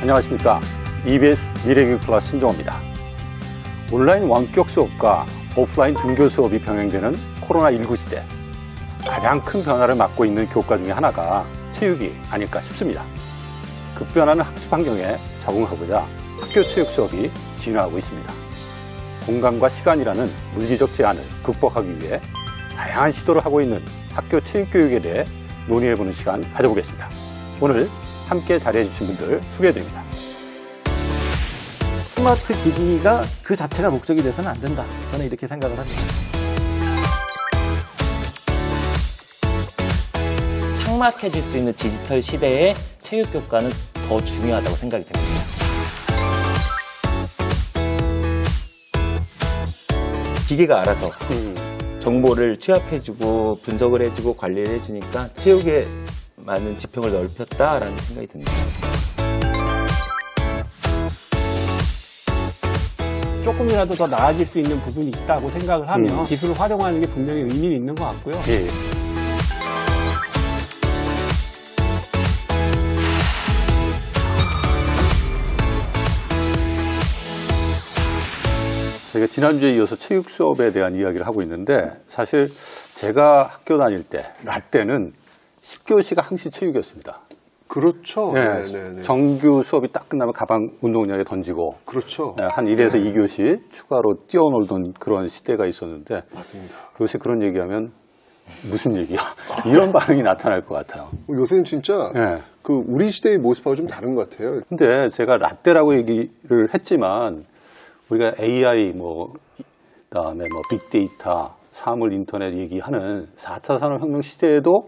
안녕하십니까. EBS 미래교육 플러스 신종호입니다. 온라인 원격 수업과 오프라인 등교 수업이 병행되는 코로나19 시대, 가장 큰 변화를 맞고 있는 교과 중에 하나가 체육이 아닐까 싶습니다. 급변하는 학습 환경에 적응하고자 학교 체육 수업이 진화하고 있습니다. 공간과 시간이라는 물리적 제한을 극복하기 위해 다양한 시도를 하고 있는 학교 체육 교육에 대해 논의해보는 시간 가져보겠습니다. 오늘 함께 자리해 주신 분들 소개해드립니다. 스마트 기기가 그 자체가 목적이 돼서는 안 된다. 저는 이렇게 생각을 합니다. 삭막해질 수 있는 디지털 시대에 체육 교과는 더 중요하다고 생각이 됩니다. 기계가 알아서 정보를 취합해주고 분석을 해주고 관리를 해주니까 체육에 많은 지평을 넓혔다라는 생각이 듭니다. 조금이라도 더 나아질 수 있는 부분이 있다고 생각을 하면 기술을 활용하는 게 분명히 의미는 있는 것 같고요. 예. 저희가 지난주에 이어서 체육 수업에 대한 이야기를 하고 있는데, 사실 제가 학교 다닐 때, 나 때는 10교시가 항시 체육이었습니다. 그렇죠. 네, 네네네. 정규 수업이 딱 끝나면 가방 운동장에 던지고, 그렇죠. 네, 한 1에서 2교시 추가로 뛰어놀던 그런 시대가 있었는데, 맞습니다. 요새 그런 얘기하면 무슨 얘기야? 이런 반응이 나타날 것 같아요. 요새는 진짜 네. 그 우리 시대의 모습하고 좀 다른 것 같아요. 근데 제가 라떼라고 얘기를 했지만, 우리가 AI, 그다음에 빅데이터, 사물 인터넷 얘기하는 4차 산업혁명 시대에도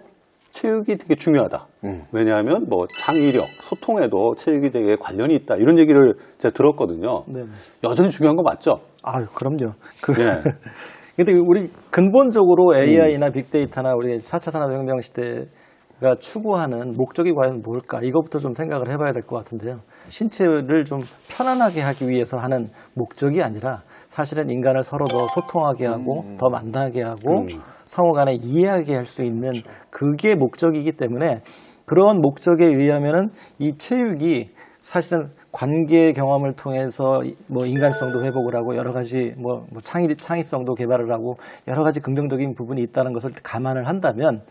체육이 되게 중요하다. 왜냐하면 창의력, 소통에도 체육이 되게 관련이 있다. 이런 얘기를 제가 들었거든요. 네. 여전히 중요한 거 맞죠? 아유, 그럼요. 네. 근데 우리 근본적으로 AI나 빅데이터나 우리 4차 산업혁명 시대가 추구하는 목적이 과연 뭘까? 이것부터 좀 생각을 해봐야 될 것 같은데요. 신체를 좀 편안하게 하기 위해서 하는 목적이 아니라 사실은 인간을 서로 더 소통하게 하고 더 만나게 하고 상호 간에 이해하게 할 수 있는 그게 목적이기 때문에 그런 목적에 의하면은 이 체육이 사실은 관계 경험을 통해서 인간성도 회복을 하고 여러 가지 창의성도 개발을 하고 여러 가지 긍정적인 부분이 있다는 것을 감안을 한다면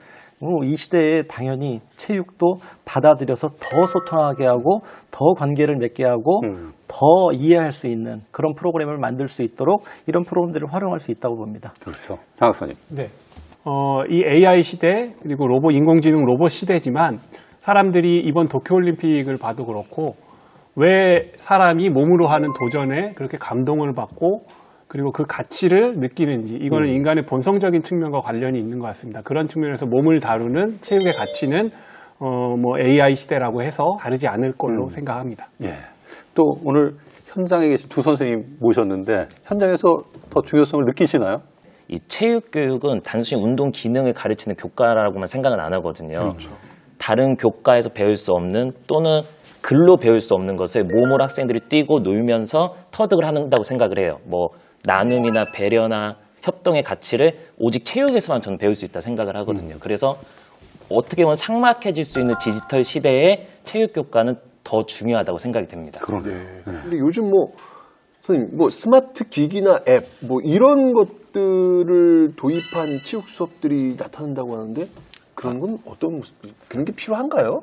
이 시대에 당연히 체육도 받아들여서 더 소통하게 하고 더 관계를 맺게 하고 더 이해할 수 있는 그런 프로그램을 만들 수 있도록 이런 프로그램들을 활용할 수 있다고 봅니다. 그렇죠. 장 학사님. 네. 이 AI 시대 그리고 인공지능 로봇 시대지만 사람들이 이번 도쿄올림픽을 봐도 그렇고 왜 사람이 몸으로 하는 도전에 그렇게 감동을 받고 그리고 그 가치를 느끼는지 이거는 인간의 본성적인 측면과 관련이 있는 것 같습니다. 그런 측면에서 몸을 다루는 체육의 가치는 AI 시대라고 해서 다르지 않을 걸로 생각합니다. 예. 또 오늘 현장에 계신 두 선생님 모셨는데 현장에서 더 중요성을 느끼시나요? 이 체육 교육은 단순히 운동 기능을 가르치는 교과라고만 생각은 안 하거든요. 그렇죠. 다른 교과에서 배울 수 없는 또는 글로 배울 수 없는 것을 몸으로 학생들이 뛰고 놀면서 터득을 한다고 생각을 해요. 나눔이나 배려나 협동의 가치를 오직 체육에서만 저는 배울 수 있다 생각을 하거든요. 그래서 어떻게 보면 삭막해질 수 있는 디지털 시대에 체육 교과는 더 중요하다고 생각이 됩니다. 그러네요. 근데 요즘 선생님, 스마트 기기나 앱, 이런 것들을 도입한 체육 수업들이 나타난다고 하는데 그런 건 어떤 모습, 그런 게 필요한가요?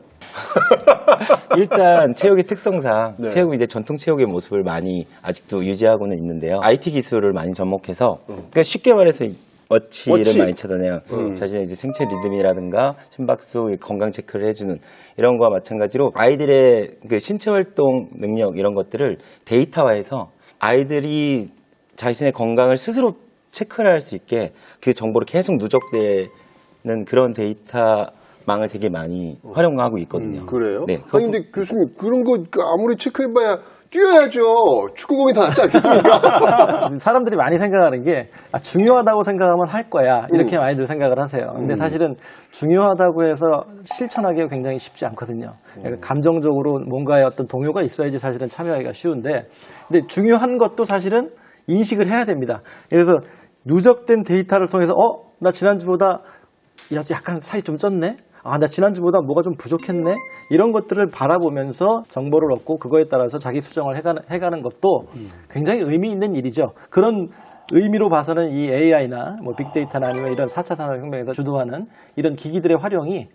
일단 체육의 특성상 네. 체육이 이제 전통 체육의 모습을 많이 아직도 유지하고는 있는데요. IT 기술을 많이 접목해서 그러니까 쉽게 말해서 워치를 많이 찾아내요. 자신의 이제 생체 리듬이라든가 심박수, 건강 체크를 해주는 이런 거와 마찬가지로 아이들의 그 신체 활동 능력 이런 것들을 데이터화해서 아이들이 자신의 건강을 스스로 체크를 할 수 있게 그 정보를 계속 누적되는 그런 데이터망을 되게 많이 활용하고 있거든요. 그래요? 네. 아니, 근데 교수님, 그런 거 아무리 체크해봐야 뛰어야죠. 축구공이 더 낫지 않겠습니까? 사람들이 많이 생각하는 게 중요하다고 생각하면 할 거야 이렇게 많이들 생각을 하세요. 근데 사실은 중요하다고 해서 실천하기가 굉장히 쉽지 않거든요. 그러니까 감정적으로 뭔가의 어떤 동요가 있어야지 사실은 참여하기가 쉬운데 근데 중요한 것도 사실은 인식을 해야 됩니다. 그래서 누적된 데이터를 통해서 나 지난주보다 약간 살이 좀 쪘네? 나 지난주보다 뭐가 좀 부족했네? 이런 것들을 바라보면서 정보를 얻고 그거에 따라서 자기 수정을 해가는 것도 굉장히 의미 있는 일이죠. 그런 의미로 봐서는 이 AI나 뭐 빅데이터나 아니면 이런 4차 산업혁명에서 주도하는 이런 기기들의 활용이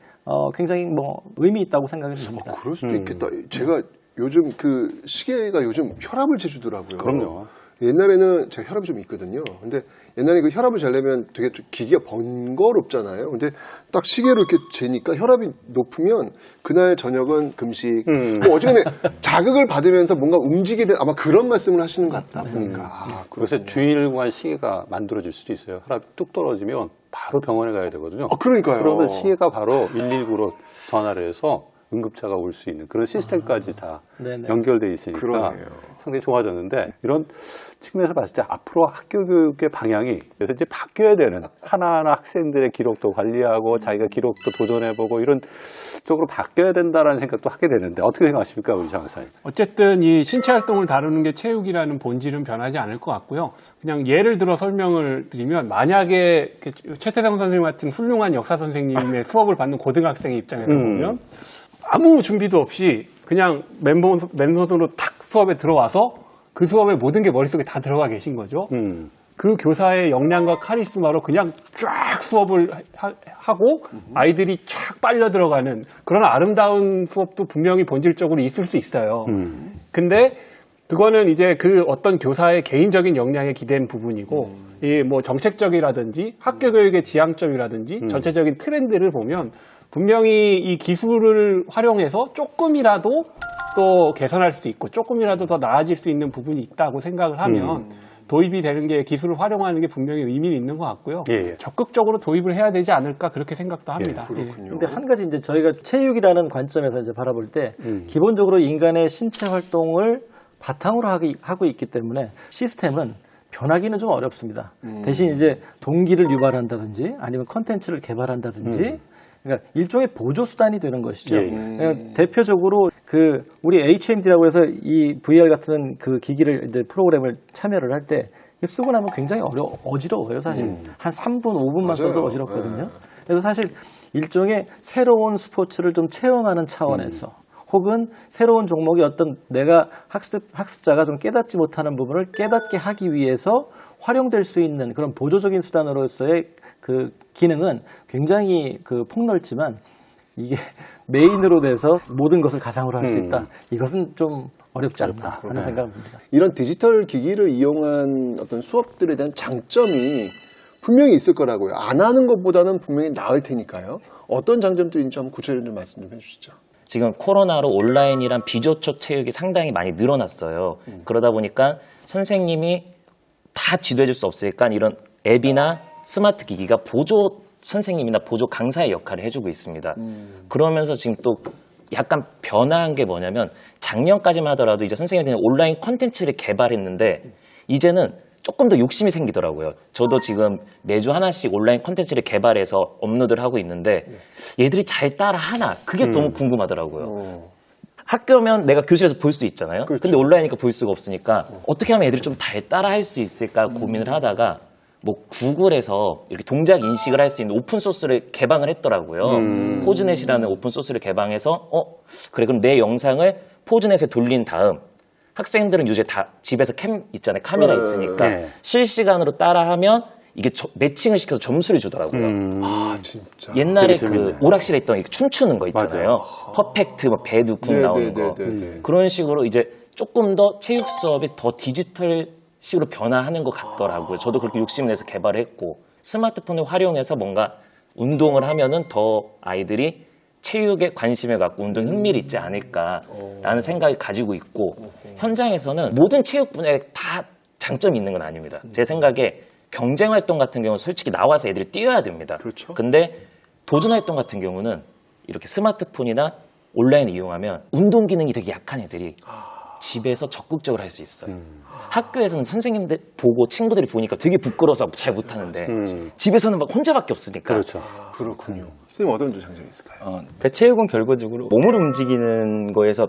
굉장히 뭐 의미 있다고 생각이 듭니다. 그럴 수도 있겠다. 제가 요즘 그 시계가 요즘 혈압을 재주더라고요. 그럼요. 옛날에는 제가 혈압이 좀 있거든요. 근데 옛날에 그 혈압을 재려면 되게 좀 기기가 번거롭잖아요. 근데 딱 시계로 이렇게 재니까 혈압이 높으면 그날 저녁은 금식. 뭐 어쨌든 자극을 받으면서 뭔가 움직이게 된 아마 그런 말씀을 하시는 것 같다 보니까. 그래서 주일간 시계가 만들어질 수도 있어요. 혈압이 뚝 떨어지면 바로 병원에 가야 되거든요. 그러니까요. 그러면 시계가 바로 119로 전화를 해서 응급차가 올 수 있는 그런 시스템까지 다 네네. 연결돼 있으니까 그러네요. 상당히 좋아졌는데 이런 측면에서 봤을 때 앞으로 학교 교육의 방향이 그래서 이제 바뀌어야 되는 하나하나 학생들의 기록도 관리하고 자기가 기록도 도전해보고 이런 쪽으로 바뀌어야 된다라는 생각도 하게 되는데 어떻게 생각하십니까, 우리 장 박사님? 어쨌든 이 신체 활동을 다루는 게 체육이라는 본질은 변하지 않을 것 같고요. 그냥 예를 들어 설명을 드리면 만약에 최태성 선생님 같은 훌륭한 역사 선생님의 수업을 받는 고등학생의 입장에서 보면 아무 준비도 없이 그냥 맨손으로 탁 수업에 들어와서 그 수업에 모든 게 머릿속에 다 들어가 계신 거죠. 그 교사의 역량과 카리스마로 그냥 쫙 수업을 하고 아이들이 쫙 빨려 들어가는 그런 아름다운 수업도 분명히 본질적으로 있을 수 있어요. 근데 그거는 이제 그 어떤 교사의 개인적인 역량에 기댄 부분이고 이 뭐 정책적이라든지 학교 교육의 지향점이라든지 전체적인 트렌드를 보면 분명히 이 기술을 활용해서 조금이라도 또 개선할 수 있고 조금이라도 더 나아질 수 있는 부분이 있다고 생각을 하면 도입이 되는 게 기술을 활용하는 게 분명히 의미는 있는 것 같고요. 예. 적극적으로 도입을 해야 되지 않을까 그렇게 생각도 합니다. 그렇군요. 근데 한 가지 이제 저희가 체육이라는 관점에서 이제 바라볼 때 기본적으로 인간의 신체 활동을 바탕으로 하고 있기 때문에 시스템은 변하기는 좀 어렵습니다. 대신 이제 동기를 유발한다든지 아니면 컨텐츠를 개발한다든지 그러니까 일종의 보조 수단이 되는 것이죠. 예. 그러니까 대표적으로 그 우리 HMD라고 해서 이 VR 같은 그 기기를 이제 프로그램을 참여를 할 때 쓰고 나면 굉장히 어지러워요, 사실. 한 3분, 5분만 맞아요. 써도 어지럽거든요. 그래서 사실 일종의 새로운 스포츠를 좀 체험하는 차원에서 혹은 새로운 종목이 어떤 내가 학습자가 좀 깨닫지 못하는 부분을 깨닫게 하기 위해서 활용될 수 있는 그런 보조적인 수단으로서의 그 기능은 굉장히 그 폭넓지만 이게 메인으로 돼서 모든 것을 가상으로 할 수 있다. 이것은 좀 어렵지 않나 하는 생각을 듭니다. 이런 디지털 기기를 이용한 어떤 수업들에 대한 장점이 분명히 있을 거라고요. 안 하는 것보다는 분명히 나을 테니까요. 어떤 장점들인지 한번 구체적으로 좀 말씀 좀 해주시죠. 지금 코로나로 온라인이란 비접촉 체육이 상당히 많이 늘어났어요. 그러다 보니까 선생님이 다 지도해줄 수 없으니까 이런 앱이나 스마트 기기가 보조 선생님이나 보조 강사의 역할을 해주고 있습니다. 그러면서 지금 또 약간 변화한 게 뭐냐면 작년까지만 하더라도 이제 선생님들은 온라인 콘텐츠를 개발했는데 이제는 조금 더 욕심이 생기더라고요. 저도 지금 매주 하나씩 온라인 콘텐츠를 개발해서 업로드를 하고 있는데 얘들이 잘 따라 하나 그게 너무 궁금하더라고요. 학교면 내가 교실에서 볼 수 있잖아요. 그렇죠. 근데 온라인이니까 볼 수가 없으니까 어떻게 하면 애들이 좀 잘 따라 할 수 있을까 고민을 하다가 뭐 구글에서 이렇게 동작 인식을 할 수 있는 오픈 소스를 개방을 했더라고요. 포즈넷이라는 오픈 소스를 개방해서 그래 그럼 내 영상을 포즈넷에 돌린 다음 학생들은 요새 다 집에서 캠 있잖아요. 카메라 있으니까 네. 실시간으로 실시간으로 따라하면 이게 매칭을 시켜서 점수를 주더라고요. 아 진짜. 옛날에 되게 재밌네요. 그 오락실에 있던 이렇게 춤추는 거 있잖아요. 퍼펙트, 뭐 배드 쿵 나오는 거. 그런 식으로 이제 조금 더 체육 수업이 더 디지털 식으로 변화하는 것 같더라고요. 저도 그렇게 욕심을 내서 개발을 했고 스마트폰을 활용해서 뭔가 운동을 하면은 더 아이들이 체육에 관심을 갖고 운동 흥미를 있지 않을까라는 생각을 가지고 있고 현장에서는 모든 체육 분야에 다 장점이 있는 건 아닙니다. 제 생각에 경쟁 활동 같은 경우는 솔직히 나와서 애들이 뛰어야 됩니다. 그렇죠. 근데 도전 활동 같은 경우는 이렇게 스마트폰이나 온라인을 이용하면 운동 기능이 되게 약한 애들이 집에서 적극적으로 할 수 있어요. 학교에서는 선생님들 보고 친구들이 보니까 되게 부끄러워서 잘 못하는데 집에서는 막 혼자밖에 없으니까 그렇죠. 그렇군요. 선생님 어떤 장점이 있을까요? 그러니까 체육은 결과적으로 몸을 움직이는 거에서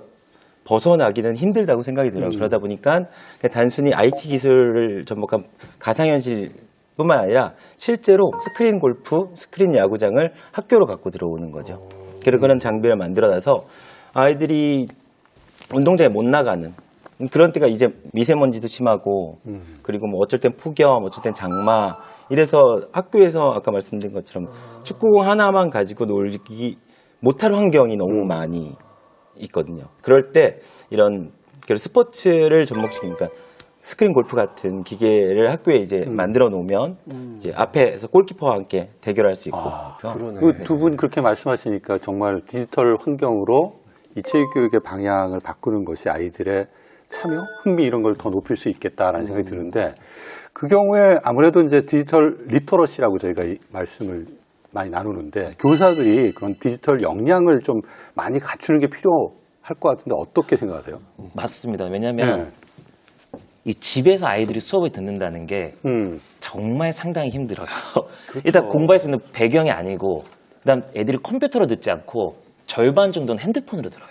벗어나기는 힘들다고 생각이 들어요. 그러다 보니까 그냥 단순히 IT 기술을 접목한 가상현실 뿐만 아니라 실제로 스크린 골프, 스크린 야구장을 학교로 갖고 들어오는 거죠. 그런 장비를 만들어놔서 아이들이 운동장에 못 나가는 그런 때가 이제 미세먼지도 심하고 그리고 뭐 어쩔 땐 폭염, 어쩔 땐 장마 이래서 학교에서 아까 말씀드린 것처럼 축구공 하나만 가지고 놀기 못할 환경이 너무 많이 있거든요. 그럴 때 이런 스포츠를 접목시키니까 스크린 골프 같은 기계를 학교에 이제 만들어 놓으면 이제 앞에서 골키퍼와 함께 대결할 수 있고. 그 두 분 그렇게 말씀하시니까 정말 디지털 환경으로 이 체육교육의 방향을 바꾸는 것이 아이들의 참여, 흥미 이런 걸 더 높일 수 있겠다라는 생각이 드는데 그 경우에 아무래도 이제 디지털 리터러시라고 저희가 이 말씀을 많이 나누는데 교사들이 그런 디지털 역량을 좀 많이 갖추는 게 필요할 것 같은데 어떻게 생각하세요? 맞습니다. 왜냐하면 이 집에서 아이들이 수업을 듣는다는 게 정말 상당히 힘들어요. 일단 공부할 수 있는 배경이 아니고 그다음 애들이 컴퓨터로 듣지 않고 절반 정도는 핸드폰으로 들어요.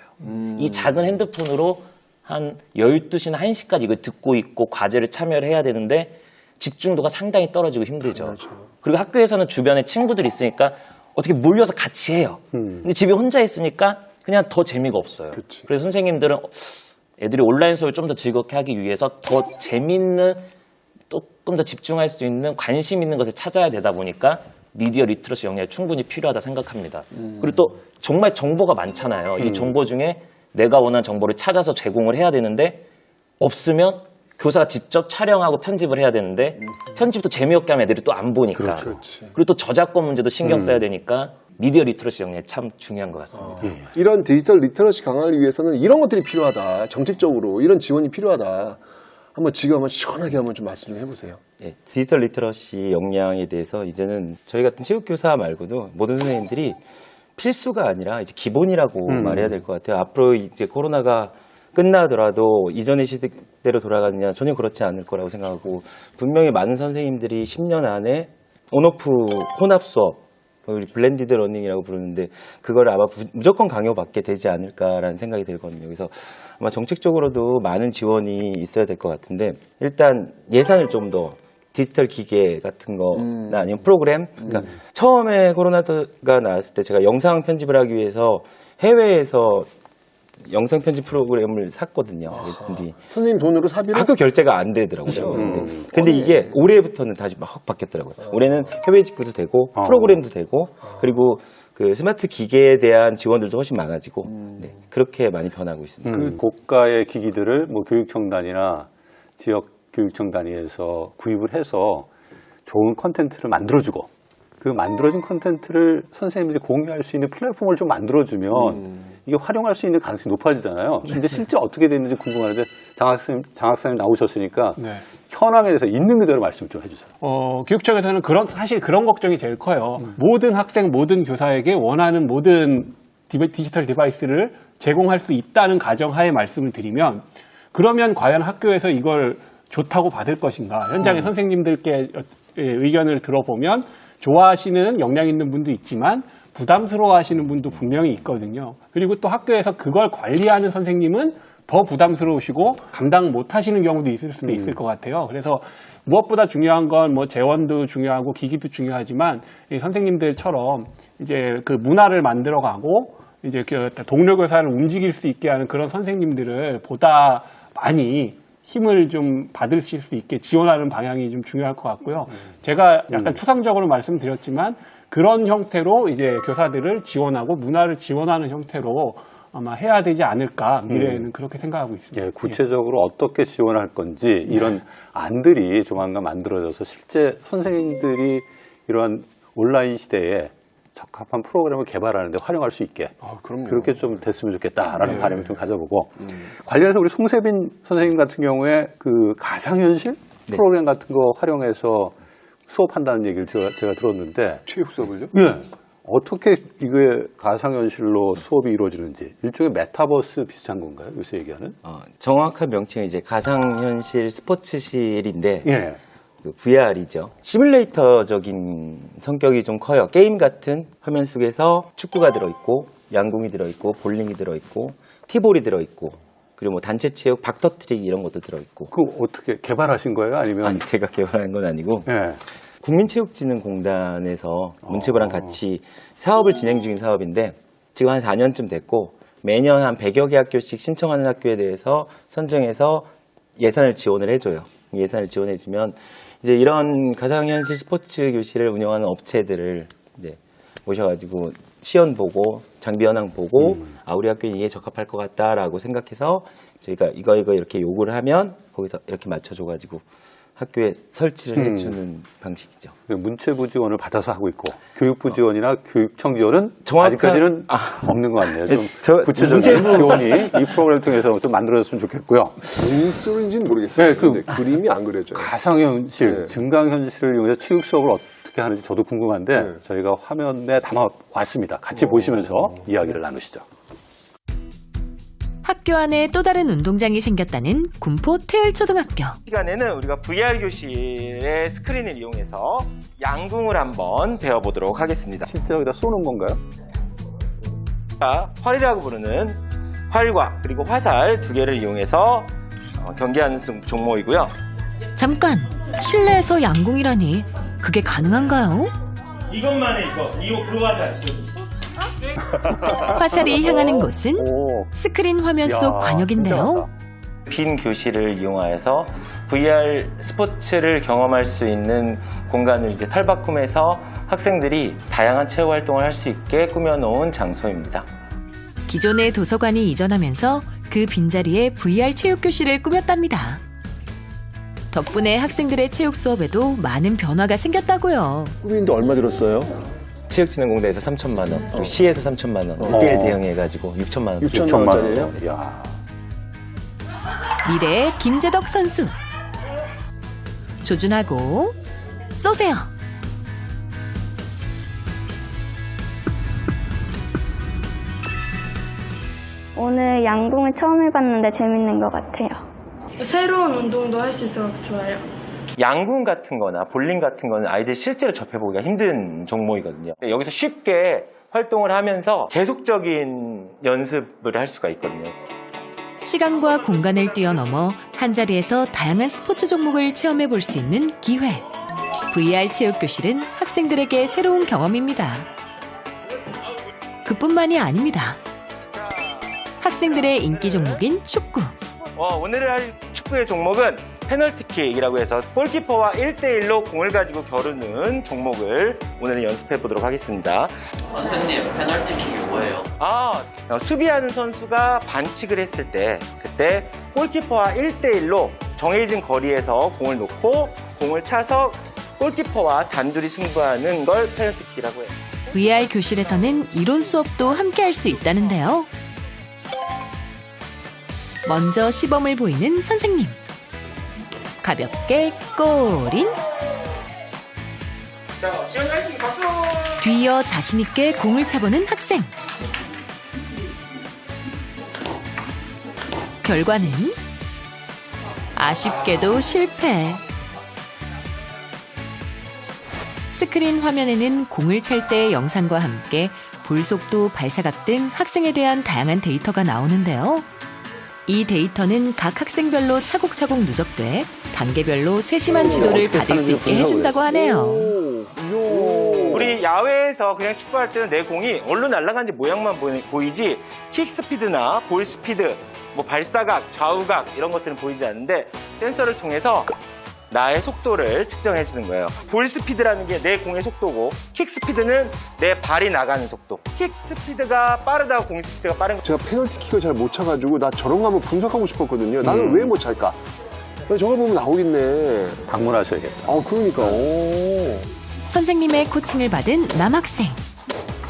이 작은 핸드폰으로 한 12시나 1시까지 이걸 듣고 있고 과제를 참여를 해야 되는데 집중도가 상당히 떨어지고 힘들죠. 그리고 학교에서는 주변에 친구들이 있으니까 어떻게 몰려서 같이 해요. 근데 집에 혼자 있으니까 그냥 더 재미가 없어요. 그래서 선생님들은 애들이 온라인 수업을 좀 더 즐겁게 하기 위해서 더 재밌는 조금 더 집중할 수 있는 관심 있는 것을 찾아야 되다 보니까 미디어 리터러시 역량이 충분히 필요하다 생각합니다. 그리고 또 정말 정보가 많잖아요. 이 정보 중에 내가 원하는 정보를 찾아서 제공을 해야 되는데 없으면 교사가 직접 촬영하고 편집을 해야 되는데 편집도 재미없게 하면 애들이 또 안 보니까 그리고 또 저작권 문제도 신경 써야 되니까 미디어 리터러시 역량이 참 중요한 것 같습니다. 이런 디지털 리터러시 강화를 위해서는 이런 것들이 필요하다. 정책적으로 이런 지원이 필요하다. 지금 한번 시원하게 한번 좀 말씀 좀 해보세요. 네, 디지털 리터러시 역량에 대해서 이제는 저희 같은 체육교사 말고도 모든 선생님들이 필수가 아니라 이제 기본이라고 말해야 될 것 같아요. 앞으로 이제 코로나가 끝나더라도 이전의 시대로 돌아가느냐 전혀 그렇지 않을 거라고 생각하고 분명히 많은 선생님들이 10년 안에 온오프 혼합 수업 우리 블렌디드 러닝이라고 부르는데 그걸 아마 무조건 강요받게 되지 않을까라는 생각이 들거든요. 그래서 아마 정책적으로도 많은 지원이 있어야 될 것 같은데 일단 예산을 좀 더 디지털 기계 같은 거나 아니면 프로그램 그러니까 처음에 코로나가 나왔을 때 제가 영상 편집을 하기 위해서 해외에서 영상 편집 프로그램을 샀거든요. 선생님 돈으로 사비로? 학교 결제가 안 되더라고요. 근데 이게 올해부터는 다시 막 확 바뀌었더라고요. 올해는 해외 직구도 되고 프로그램도 되고 그리고 그 스마트 기계에 대한 지원들도 훨씬 많아지고 네, 그렇게 많이 변하고 있습니다. 그 고가의 기기들을 뭐 교육청 단위나 지역 교육청 단위에서 구입을 해서 좋은 콘텐츠를 만들어주고 그 만들어진 콘텐츠를 선생님들이 공유할 수 있는 플랫폼을 좀 만들어주면 이게 활용할 수 있는 가능성이 높아지잖아요. 근데 실제 어떻게 됐는지 궁금한데 장학사님 나오셨으니까 네. 현황에 대해서 있는 그대로 말씀 좀 해주세요. 교육청에서는 사실 그런 걱정이 제일 커요. 모든 학생, 모든 교사에게 원하는 모든 디지털 디바이스를 제공할 수 있다는 가정하에 말씀을 드리면 그러면 과연 학교에서 이걸 좋다고 받을 것인가. 현장의 선생님들께 의견을 들어보면 좋아하시는 역량 있는 분도 있지만 부담스러워 하시는 분도 분명히 있거든요. 그리고 또 학교에서 그걸 관리하는 선생님은 더 부담스러우시고 감당 못 하시는 경우도 있을 수도 있을 것 같아요. 그래서 무엇보다 중요한 건 뭐 재원도 중요하고 기기도 중요하지만 이 선생님들처럼 이제 그 문화를 만들어가고 이제 그 동료 교사를 움직일 수 있게 하는 그런 선생님들을 보다 많이 힘을 좀 받으실 수 있게 지원하는 방향이 좀 중요할 것 같고요. 제가 약간 추상적으로 말씀드렸지만 그런 형태로 이제 교사들을 지원하고 문화를 지원하는 형태로 아마 해야 되지 않을까 미래에는 그렇게 생각하고 있습니다. 예, 구체적으로 어떻게 지원할 건지 이런 안들이 조만간 만들어져서 실제 선생님들이 이러한 온라인 시대에 적합한 프로그램을 개발하는데 활용할 수 있게 그렇게 좀 됐으면 좋겠다라는 바람을 좀 가져보고 관련해서 우리 송세빈 선생님 같은 경우에 그 가상현실 프로그램 같은 거 활용해서 수업한다는 얘기를 제가 들었는데 체육 수업을요? 예. 어떻게 이게 가상현실로 수업이 이루어지는지 일종의 메타버스 비슷한 건가요? 요새 얘기하는? 정확한 명칭은 이제 가상현실 스포츠실인데 예. VR이죠. 시뮬레이터적인 성격이 좀 커요. 게임 같은 화면 속에서 축구가 들어있고 양궁이 들어있고 볼링이 들어있고 티볼이 들어있고 그리고 뭐 단체 체육 박터트리기 이런 것도 들어있고. 그 어떻게 개발하신 거예요? 아니면? 아니 제가 개발한 건 아니고 예. 국민체육진흥공단에서 문체부랑 같이 사업을 진행 중인 사업인데 지금 한 4년쯤 됐고 매년 한 100여 개 학교씩 신청하는 학교에 대해서 선정해서 예산을 지원을 해줘요. 예산을 지원해주면 이제 이런 가상현실 스포츠 교실을 운영하는 업체들을 이제 모셔가지고 시연 보고 장비 현황 보고 우리 학교에 이게 적합할 것 같다라고 생각해서 저희가 이거 이렇게 요구를 하면 거기서 이렇게 맞춰줘가지고 학교에 설치를 해주는 방식이죠. 문체부 지원을 받아서 하고 있고 교육부 지원이나 교육청 지원은 정확한- 아직까지는 없는 것 같네요. 좀 저- 구체적인 문체부- 지원이 이 프로그램을 통해서 좀 만들어졌으면 좋겠고요. 무슨 소리인지는 모르겠어요. 네, 근데 그림이 안 그려져요. 가상현실, 네. 증강현실을 이용해서 체육 수업을 어떻게 하는지 저도 궁금한데 네. 저희가 화면에 담아왔습니다. 같이 보시면서 이야기를 나누시죠. 학교 안에 또 다른 운동장이 생겼다는 군포 태을초등학교. 시간에는 우리가 VR 교실의 스크린을 이용해서 양궁을 한번 배워보도록 하겠습니다. 실제 여기다 쏘는 건가요? 활이라고 부르는 활과 그리고 화살 두 개를 이용해서 경기하는 종목이고요. 잠깐, 실내에서 양궁이라니 그게 가능한가요? 이것만 해 그 화살. 화살이 향하는 곳은 오, 스크린 화면 속 야, 진짜 관역인데요. 많다. 빈 교실을 이용하여서 VR 스포츠를 경험할 수 있는 공간을 이제 탈바꿈해서 학생들이 다양한 체육 활동을 할 수 있게 꾸며놓은 장소입니다. 기존의 도서관이 이전하면서 그 빈자리에 VR 체육교실을 꾸몄답니다. 덕분에 학생들의 체육 수업에도 많은 변화가 생겼다고요. 꾸미는데 얼마 들었어요? 체육진흥공단에서 3천만 원, 그리고 시에서 3천만 원, 1대1 대응해가지고 6천만 원. 6천만 원짜리예요? 이야. 미래의 김재덕 선수. 조준하고 쏘세요. 오늘 양궁을 처음 해봤는데 재밌는 것 같아요. 새로운 운동도 할 수 있어서 좋아요. 양궁 같은 거나 볼링 같은 거는 아이들이 실제로 접해보기가 힘든 종목이거든요. 여기서 쉽게 활동을 하면서 계속적인 연습을 할 수가 있거든요. 시간과 공간을 뛰어넘어 한자리에서 다양한 스포츠 종목을 체험해 볼 수 있는 기회. VR 체육교실은 학생들에게 새로운 경험입니다. 그뿐만이 아닙니다. 학생들의 인기 종목인 축구. 오늘 할 축구의 종목은 페널티킥이라고 해서 골키퍼와 1대1로 공을 가지고 겨루는 종목을 오늘 연습해 보도록 하겠습니다. 선생님, 페널티킥이 뭐예요? 수비하는 선수가 반칙을 했을 때 그때 골키퍼와 1대1로 정해진 거리에서 공을 놓고 공을 차서 골키퍼와 단둘이 승부하는 걸 페널티킥이라고 해요. VR 교실에서는 이론 수업도 함께 할 수 있다는데요. 먼저 시범을 보이는 선생님. 가볍게 꼬린. 뒤이어 자신있게 공을 차보는 학생. 결과는 아쉽게도 실패. 스크린 화면에는 공을 찰 때의 영상과 함께 볼속도, 발사각 등 학생에 대한 다양한 데이터가 나오는데요. 이 데이터는 각 학생별로 차곡차곡 누적돼 단계별로 세심한 지도를 받을 수 있게 해준다고 하네요. 우리 야외에서 그냥 축구할 때는 내 공이 어디로 날아가는지 모양만 보이지 킥 스피드나 볼 스피드, 뭐 발사각, 좌우각 이런 것들은 보이지 않는데 센서를 통해서 나의 속도를 측정해 주는 거예요. 볼 스피드라는 게 내 공의 속도고 킥 스피드는 내 발이 나가는 속도. 킥 스피드가 빠르다고 공 스피드가 빠른 거. 제가 페널티킥을 잘 못 차가지고 나 저런 거 한번 분석하고 싶었거든요. 나는 왜 못 찰까? 저걸 보면 나오겠네. 방문하셔야겠다. 그러니까. 오. 선생님의 코칭을 받은 남학생.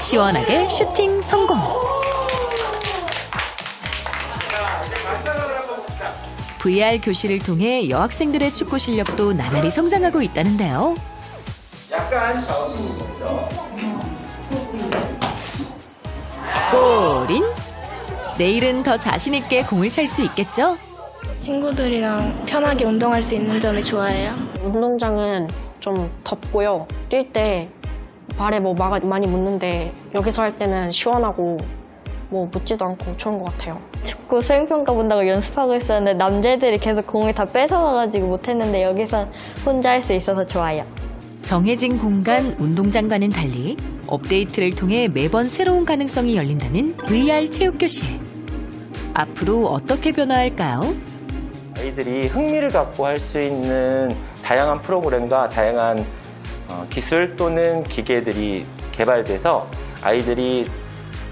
시원하게 슈팅 성공. VR 교실을 통해 여학생들의 축구 실력도 나날이 성장하고 있다는데요. 약간 좌우죠. 골인? 내일은 더 자신 있게 공을 찰 수 있겠죠? 친구들이랑 편하게 운동할 수 있는 점이 좋아요. 운동장은 좀 덥고요. 뛸 때 발에 뭐 많이 묻는데 여기서 할 때는 시원하고 뭐 묻지도 않고 좋은 것 같아요. 축구 수행평가 본다고 연습하고 있었는데 남자애들이 계속 공을 다 뺏어와가지고 못했는데 여기서 혼자 할 수 있어서 좋아요. 정해진 공간 운동장과는 달리 업데이트를 통해 매번 새로운 가능성이 열린다는 VR 체육교실. 앞으로 어떻게 변화할까요? 아이들이 흥미를 갖고 할 수 있는 다양한 프로그램과 다양한 기술 또는 기계들이 개발돼서 아이들이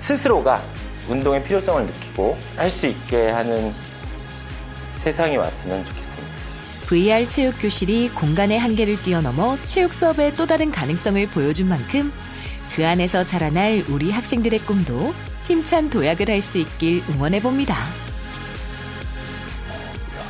스스로가 운동의 필요성을 느끼고 할 수 있게 하는 세상이 왔으면 좋겠습니다. VR 체육교실이 공간의 한계를 뛰어넘어 체육 수업의 또 다른 가능성을 보여준 만큼 그 안에서 자라날 우리 학생들의 꿈도 힘찬 도약을 할 수 있길 응원해봅니다.